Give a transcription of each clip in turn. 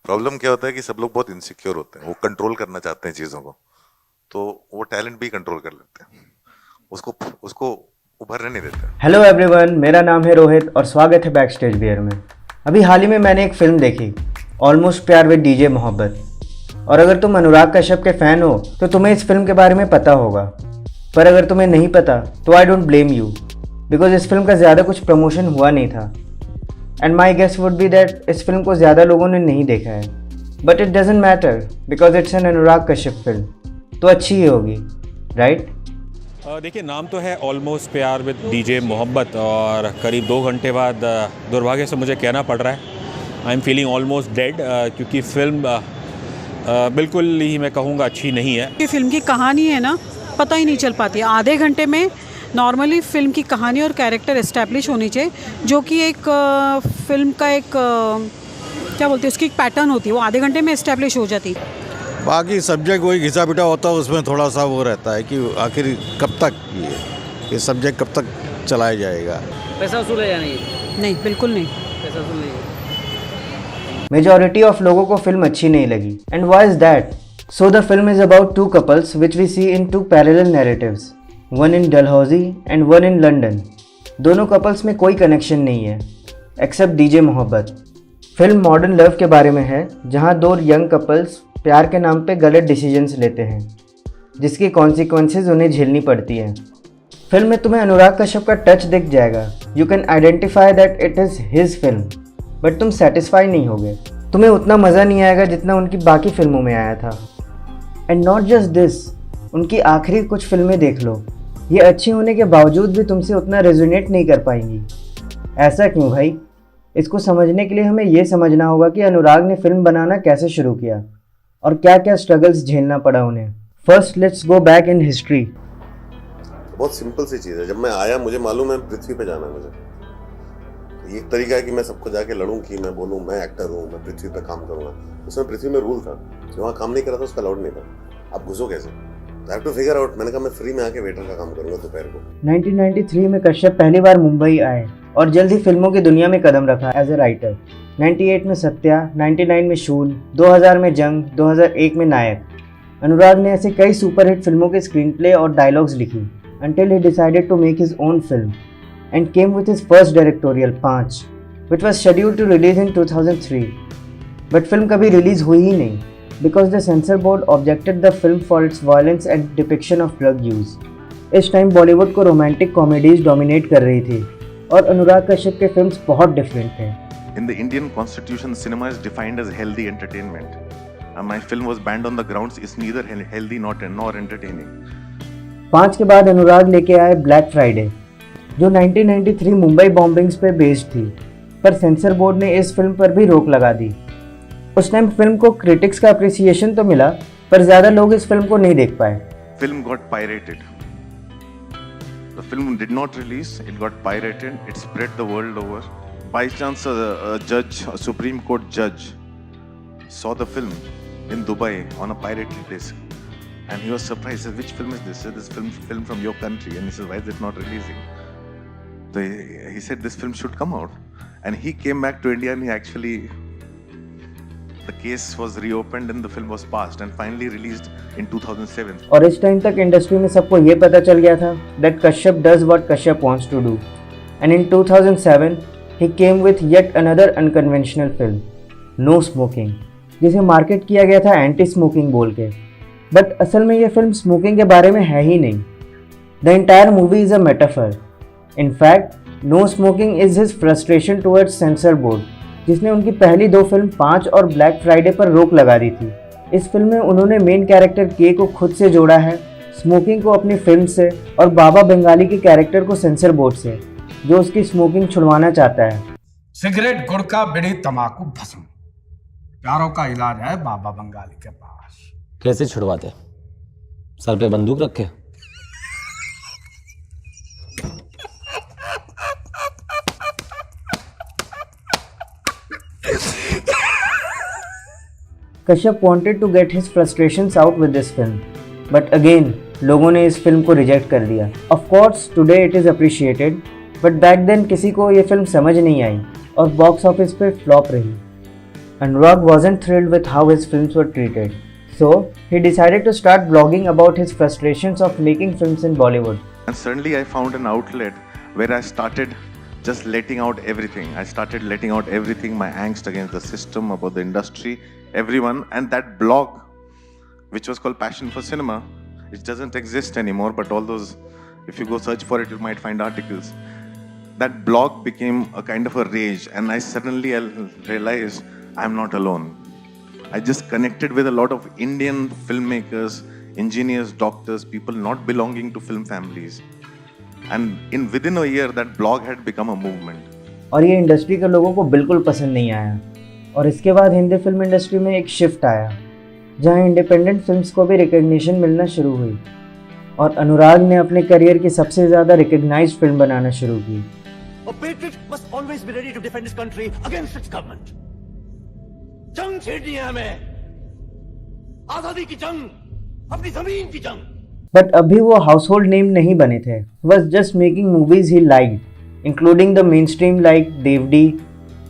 Problem क्या होता है कि सब लोग बहुत इनसिक्योर होते हैं, वो कंट्रोल करना चाहते हैं चीज़ों को, तो वो टैलेंट भी कंट्रोल कर लेते हैं, उसको उसको उभरने नहीं देते। हेलो एवरीवन, मेरा नाम है रोहित और स्वागत है बैक स्टेज बियर में। अभी हाल ही में मैंने एक फ़िल्म देखी, ऑलमोस्ट प्यार विद डीजे मोहब्बत। और अगर तुम अनुराग कश्यप के फ़ैन हो तो तुम्हें इस फिल्म के बारे में पता होगा, पर अगर तुम्हें नहीं पता तो I don't blame you, because इस फिल्म का ज़्यादा कुछ प्रमोशन हुआ नहीं था। And my guess would be that इस फिल्म को ज़्यादा लोगों ने नहीं देखा है, but it doesn't matter because it's an Anurag Kashyap film, तो अच्छी ही होगी, राइट? देखिए, नाम तो है ऑलमोस्ट प्यार विद डीजे मोहब्बत और करीब 2 घंटे बाद दुर्भाग्य से मुझे कहना पड़ रहा है I am feeling almost dead, क्योंकि फिल्म बिल्कुल ही मैं कहूँगा अच्छी नहीं है। कि फिल्म की कहानी है ना, पता ही नहीं चल पाती है आधे घंटे में। नॉर्मली फिल्म की कहानी और कैरेक्टर एस्टैब्लिश होनी चाहिए, जो कि एक फिल्म का एक क्या बोलते हैं, उसकी एक पैटर्न होती है, वो आधे घंटे में एस्टैब्लिश हो जाती है। बाकी सब्जेक्ट वही घिसा पिटा होता है, उसमें थोड़ा सा वो रहता है कि आखिर कब तक ये सब्जेक्ट कब तक चलाया जाएगा। पैसा वसूल है या नहीं? नहीं, बिल्कुल नहीं। पैसा वसूल नहीं है। मेजॉरिटी ऑफ लोगों को फिल्म अच्छी नहीं लगी, and why is that? So the film is about two couples which we see in two parallel narratives, one in Dalhousie and one in London. दोनों कपल्स में कोई कनेक्शन नहीं है except DJ Mohabbat. Film modern love के बारे में है, जहां दो यंग कपल्स प्यार के नाम पे गलत डिसीजंस लेते हैं, जिसकी कॉन्सिक्वेंसेज उन्हें झेलनी पड़ती हैं। फिल्म में तुम्हें अनुराग कश्यप का टच दिख जाएगा, you can identify that it is his film, but तुम सेटिस्फाई नहीं होगे। तुम्हें उतना मज़ा नहीं आएगा जितना उनकी बाकी फिल्मों में आया था। एंड नॉट जस्ट दिस, उनकी आखिरी कुछ फिल्में देख लो, ये अच्छी होने के बावजूद भी तुमसे उतना रेजोनेट नहीं कर पाएंगी। ऐसा क्यों भाई? इसको समझने के लिए हमें ये समझना होगा कि अनुराग ने फिल्म बनाना कैसे शुरू किया और क्या क्या स्ट्रगल्स झेलना पड़ा उन्हें। First let's go back in history. बहुत सिंपल सी चीज़ है, जब मैं आया मुझे मालूम है पृथ्वी पे जाना है मुझे। ये एक तरीका है कि मैं सबको जाके लड़ूं कि मैं बोलूं मैं एक्टर हूं, मैं पृथ्वी पे काम करूंगा। उसमें पृथ्वी में रूल था, जो वहाँ काम नहीं करा था उसका अलाउड नहीं था। आप घुसो कैसे? I have to figure out. मैंने कहा मैं फ्री में आके वेटर का काम करूंगा दोपहर को। 1993 में कश्यप पहली बार मुंबई आए और जल्द ही फिल्मों की दुनिया में कदम रखा एज ए राइटर। 98 में सत्या, 99 में शूल, 2000 में जंग, 2001 में नायक। अनुराग ने ऐसे कई सुपरहिट फिल्मों के स्क्रीन प्ले और डायलॉग्स लिखी until he decided to make his own film and came with his first directorial 5, which was scheduled to release in 2003, but film कभी रिलीज हुई ही नहीं because the censor board objected the film for its violence and depiction of drug use. इस time Bollywood को romantic comedies dominate कर रही थी और अनुराग कश्यप के फिल्म्स बहुत डिफरेंट थे। In the Indian Constitution, cinema is defined as healthy entertainment. And my film was banned on the grounds it's neither healthy nor entertaining. 5 के बाद अनुराग लेके आए ब्लैक फ्राइडे, जो 1993 मुंबई बॉम्बिंग्स पे बेस्ड थी, पर सेंसर बोर्ड ने इस फिल्म पर भी रोक लगा दी। उस टाइम फिल्म को क्रिटिक्स का अप्रिसिएशन तो मिला, पर ज़्यादा लोग इस फिल्म को नहीं देख पाए। Film got pirated. The film did not release, it got pirated, it spread the world over. By chance, a Supreme Court judge saw the film in Dubai on a pirated disc. And he was surprised. He said, which film is this? He said, this film from your country. And he said, why is it not releasing? So he said, this film should come out. And he came back to India and he actually, the case was reopened and the film was passed and finally released in 2007. और इस time तक industry में सबको ये पता चल गया था that Kashyap does what Kashyap wants to do. And in 2007, he came with yet another unconventional film, No Smoking, जिसे मार्केट किया गया था एंटी स्मोकिंग बोल के, बट असल में ये फिल्म स्मोकिंग के बारे में है ही नहीं। The entire movie is a metaphor. In fact, no smoking is his frustration towards censor board, जिसने उनकी पहली 2 फिल्म 5 और ब्लैक फ्राइडे पर रोक लगा दी थी। इस फिल्म में उन्होंने मेन कैरेक्टर के को खुद से जोड़ा है, स्मोकिंग को अपनी फिल्म से, और बाबा बंगाली के कैरेक्टर को सेंसर बोर्ड से, जो उसकी स्मोकिंग छुड़वाना चाहता है। सिगरेट, गुटखा, बीड़ी, तंबाकू, भस्म, चारों का इलाज है बाबा बंगाली के पास। कैसे छुड़वाते? सर पे बंदूक रखे? Kashyap wanted to get his frustrations out with this film, but again लोगों ने इस फिल्म को रिजेक्ट कर दिया। Of course today it is appreciated, but back then किसी को ये फिल्म समझ नहीं आई और बॉक्स ऑफिस पे फ्लॉप रही। Anurag wasn't thrilled with how his films were treated. So, he decided to start blogging about his frustrations of making films in Bollywood. And suddenly I found an outlet where I started just letting out everything. I started letting out everything, my angst against the system, about the industry, everyone. And that blog, which was called Passion for Cinema, it doesn't exist anymore, but all those, if you go search for it, you might find articles. That blog became a kind of a rage, and I suddenly realized I'm not alone. I just connected with a lot of Indian filmmakers, engineers, doctors, people not belonging to film families. And within a year, that blog had become a movement. और ये industry के लोगों को बिल्कुल पसंद नहीं आया और इसके बाद हिंदी फिल्म इंडस्ट्री में एक शिफ्ट आया जहां इंडिपेंडेंट फिल्म्स को भी रिकग्निशन मिलना शुरू हुई और अनुराग ने अपने करियर की सबसे ज़्यादा रिकग्नाइज्ड फिल्म बनाना शुरू की. A patriot must always be ready to defend his country against its government. जंग छेड़नी है हमें, आजादी की जंग, अपनी जमीन की जंग. बट अभी वो हाउसहोल्ड नेम नहीं बने थे. was just making movies he liked, including the mainstream like Devdi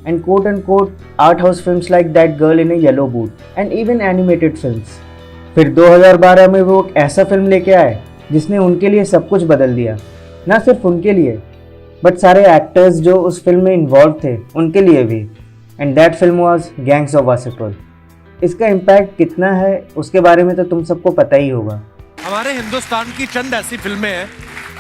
and quote-unquote art house films like That Girl in a Yellow Boot and even animated films. फिर 2012 में वो एक ऐसा फिल्म लेके आए जिसने उनके लिए सब कुछ बदल दिया. ना सिर्फ उनके लिए बट सारे एक्टर्स जो उस फिल्म में इन्वॉल्व थे उनके लिए भी. And that film was gangs of Wasseypur. इसका इम्पैक्ट कितना है उसके बारे में तो तुम सबको पता ही होगा. हमारे हिंदुस्तान की चंद ऐसी फिल्में हैं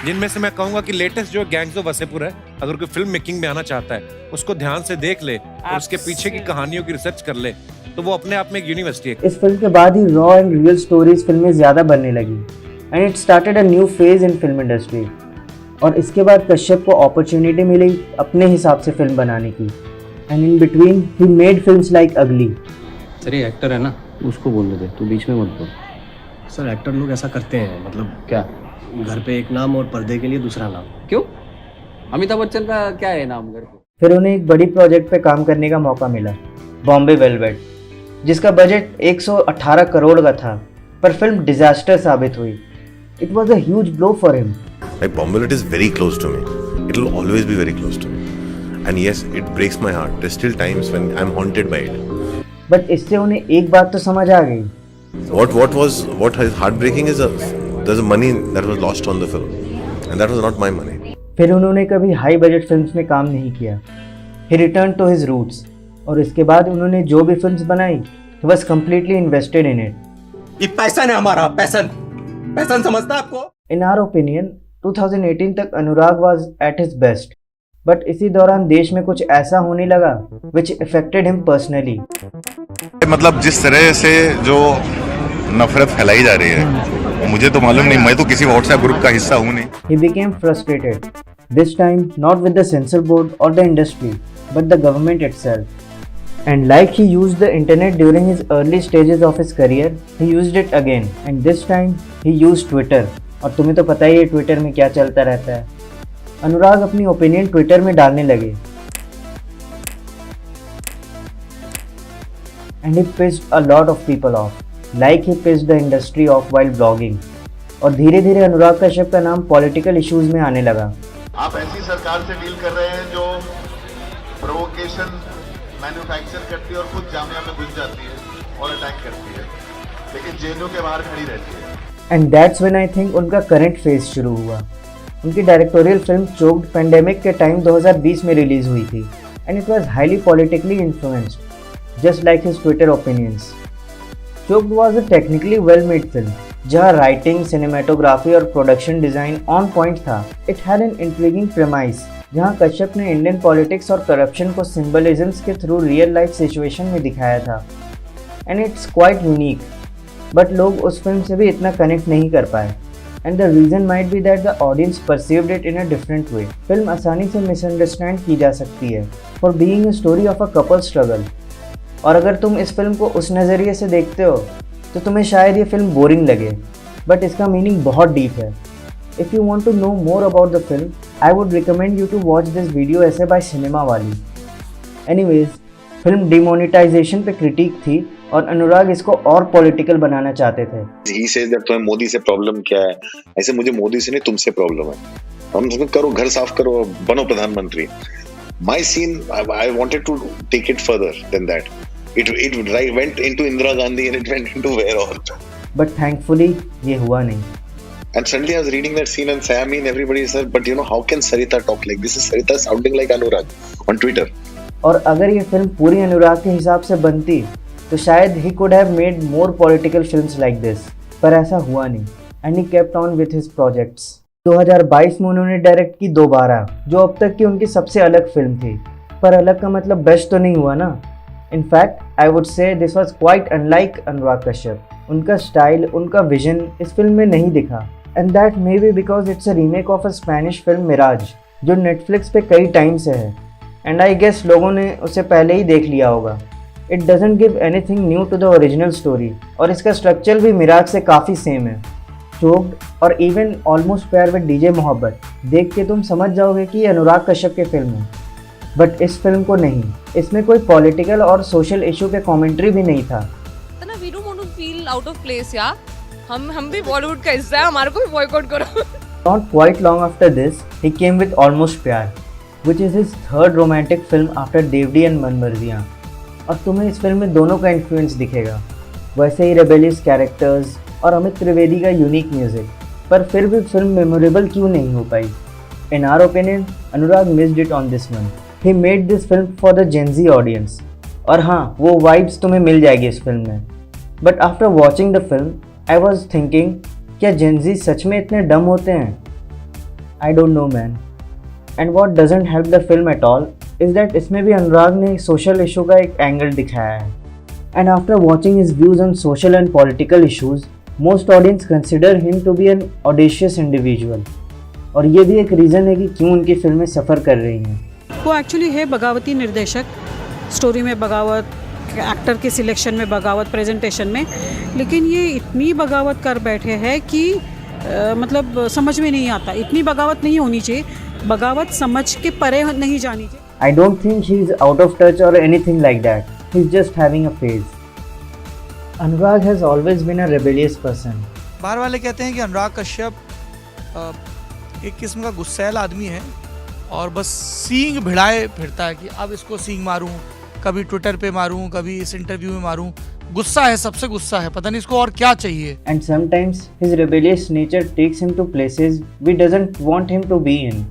जिनमें से मैं कहूंगा कि लेटेस्ट जो गैंग्स ऑफ वासेपुर है, अगर कोई फिल्म मेकिंग में आना चाहता है उसको ध्यान से देख ले और उसके पीछे की कहानियों की रिसर्च कर ले तो वो अपने आप में एक यूनिवर्सिटी है. इस फिल्म के बाद ही रॉ एंड रियल स्टोरीज फिल्में ज़्यादा बनने लगी and it started a new phase in film industry. और इसके बाद कश्यप को अपॉर्चुनिटी मिली अपने हिसाब से फिल्म बनाने की. And in between he made films like अगली. सर ये एक्टर है ना, उसको बोलने दे, तू बीच में मत बोल. सर एक्टर लोग ऐसा करते हैं, मतलब क्या? घर पे एक नाम और पर्दे के लिए दूसरा नाम. क्यों? अमिताभ बच्चन का क्या है नाम घर पे? फिर उन्हें एक बड़ी प्रोजेक्ट पे काम करने का मौका मिला, बॉम्बे वेलवेट, जिसका बजट 118 करोड़ का था पर फिल्म डिजास्टर साबित हुई. It was a huge blow for him. Like Bombay is very close to me. It will always be very close to me. And yes, it breaks my heart. There's still times when I'm haunted by it. But इससे उन्हें एक बात तो समझ आ गई. What is heartbreaking is there's a money that was lost on the film, and that was not my money. फिर उन्होंने कभी हाई बजट फिल्म्स में काम नहीं किया. He returned to his roots. और इसके बाद उन्होंने जो भी फिल्म्स बनाई, he was completely invested in it. ये पैसन है हमारा, पैसन. पैसन समझता आपको? In our opinion, 2018 तक अनुराग was at his best. But इसी दौरान देश में कुछ ऐसा होने लगा which affected him personally. मतलब जिस तरह से जो नफरत फैलाई जा रही है मुझे तो मालूम नहीं, मैं तो किसी व्हाट्सएप ग्रुप का हिस्सा हूँ नहीं. He became frustrated. This time not with the censor board or the industry, but the government itself. And like he used the internet during his early stages of his career, he used it again. And this time he used Twitter. और तुम्हें तो पता ही है Twitter में क्या चलता रहता है. अनुराग अपनी ओपिनियन ट्विटर में डालने लगे. And he pissed a lot of people off, like he pissed the industry off while blogging. और धीरे धीरे अनुराग कश्यप का नाम पॉलिटिकल इश्यूज में आने लगा. आप ऐसी सरकार से डील कर रहे हैं जो प्रोवोकेशन मैन्युफैक्चर करती है और खुद जामिया में घुस जाती है और अटैक करती है, लेकिन जेलों के बाहर खड़ी रहती है. And that's when I think उनका करंट फेज शुरू हुआ. उनकी डायरेक्टोरियल फिल्म चोक्ड पेंडेमिक के टाइम 2020 में रिलीज हुई थी and it was highly politically influenced just like his Twitter opinions. Choked was a technically well made film जहाँ writing, cinematography और प्रोडक्शन डिज़ाइन ऑन पॉइंट था. It had an intriguing premise जहाँ कश्यप ने Indian politics और corruption को सिंबलिज्म्स के through real life situation में दिखाया था. And it's quite unique. But लोग उस फिल्म से भी इतना कनेक्ट नहीं कर पाए and the reason might be that the audience perceived it in a different way. Film आसानी से मिसअंडरस्टैंड की जा सकती है for being a story of a couple struggle. और अगर तुम इस फिल्म को उस नज़रिए से देखते हो तो तुम्हें शायद ये फिल्म बोरिंग लगे, बट इसका मीनिंग बहुत डीप है. If you want to know more about the film I would recommend you to watch this video essay by cinema वाली. एनीवेज, फिल्म डिमोनेटाइजेशन पे क्रिटिक थी और अनुराग इसको और पॉलिटिकल बनाना चाहते थे. He says that तुम्हें मोदी से प्रॉब्लम क्या है? ऐसे मुझे मोदी से नहीं, तुमसे प्रॉब्लम है. हम उसको करो, घर साफ करो, बनो प्रधानमंत्री. My scene, I wanted to take it further than that. It went into Indira Gandhi and it went into where all. But thankfully ये हुआ नहीं. And suddenly I was reading that scene and I mean everybody said, but you know, how can Sarita talk like this? Is Sarita sounding like Anurag on Twitter? और अगर ये film पूरी अनुराग के हिसाब से बनती तो शायद he could have made more political films like this. पर ऐसा हुआ नहीं. And he kept on with his projects. 2022 में उन्होंने डायरेक्ट की दोबारा, जो अब तक की उनकी सबसे अलग फिल्म थी. पर अलग का मतलब बेस्ट तो नहीं हुआ ना. In fact, I would say this was quite unlike Anurag Kashyap. उनका स्टाइल, उनका विजन इस फिल्म में नहीं दिखा. And that may be because it's a remake of a Spanish film Mirage, जो Netflix पे कई टाइम से है. And I guess लोगों ने उसे पहले ही देख लिया होगा. It doesn't give anything new to the original story. और इसका स्ट्रक्चर भी मिराज से काफ़ी सेम है. चोक्ड और इवन ऑलमोस्ट प्यार विद डीजे मोहब्बत देख के तुम समझ जाओगे कि ये अनुराग कश्यप की फिल्म है. बट इस फिल्म को नहीं. इसमें कोई पॉलिटिकल और सोशल इशू के कमेंट्री भी नहीं था. We don't want to feel out of place, यार. हम भी बॉलीवुड का हिस्सा है, हमारे को भी बॉयकॉट करो. Not quite long after this, he came with Almost प्यार, which is his third romantic film after Devdi and मनमर्जियाँ. और तुम्हें इस फिल्म में दोनों का इन्फ्लुएंस दिखेगा. वैसे ही रेबेलियस कैरेक्टर्स और अमित त्रिवेदी का यूनिक म्यूजिक. पर फिर भी फिल्म मेमोरेबल क्यों नहीं हो पाई? In our opinion, Anurag missed it on this one. He made this film for the Gen Z audience. और हाँ, वो वाइब्स तुम्हें मिल जाएगी इस फिल्म में. But after watching the film, I was thinking, क्या Gen Z सच में इतने डम होते हैं? I don't know man. And what doesn't help the film at all is that इसमें भी अनुराग ने सोशल इशू का एक एंगल दिखाया है. And after watching his views on social and political issues, most audience consider him to be an audacious individual. और ये भी एक रीज़न है कि क्यों उनकी फिल्में सफ़र कर रही हैं. वो एक्चुअली है बगावती निर्देशक. स्टोरी में बगावत, एक्टर के सिलेक्शन में बगावत, प्रेजेंटेशन में. लेकिन ये इतनी बगावत कर बैठे हैं कि मतलब समझ में नहीं आता. इतनी बगावत नहीं होनी चाहिए. बगावत समझ के परे नहीं जानी चाहिए. I don't think he is out of touch or anything like that. He's just having a phase. Anurag has always been a rebellious person. बाहर वाले कहते हैं कि अनुराग कश्यप एक किस्म का गुस्सैल आदमी है और बस सींग भिड़ाए फिरता है कि अब इसको सींग मारूं, कभी ट्विटर पे मारूं, कभी इस इंटरव्यू में मारूं. गुस्सा है, सबसे गुस्सा है, पता नहीं इसको और क्या चाहिए. And sometimes his rebellious nature takes him to places we doesn't want him to be in.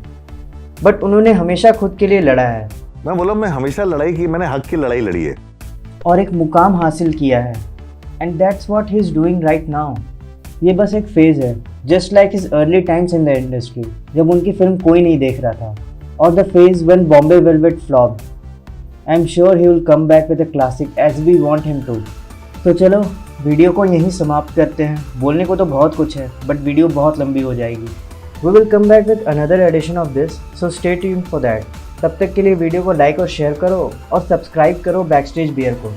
But उन्होंने हमेशा खुद के लिए लड़ा है. मैं बोला मैं हमेशा लड़ाई की, मैंने हक की लड़ाई लड़ी है. और एक मुकाम हासिल किया है. And that's what he is doing right now. ये बस एक फेज है, just like his early times in the industry, जब उनकी फिल्म कोई नहीं देख रहा था. Or the phase when Bombay Velvet flopped. I'm sure he will come back with a classic as we want him to. तो चलो वीडियो को यहीं समाप्त करते हैं. बोलने को तो बहुत कुछ है, बट वीडियो बहुत लंबी हो जाएगी. We will come back with another edition of this, so stay tuned for that. तब तक के लिए वीडियो को लाइक और शेयर करो और सब्सक्राइब करो बैकस्टेज बियर को.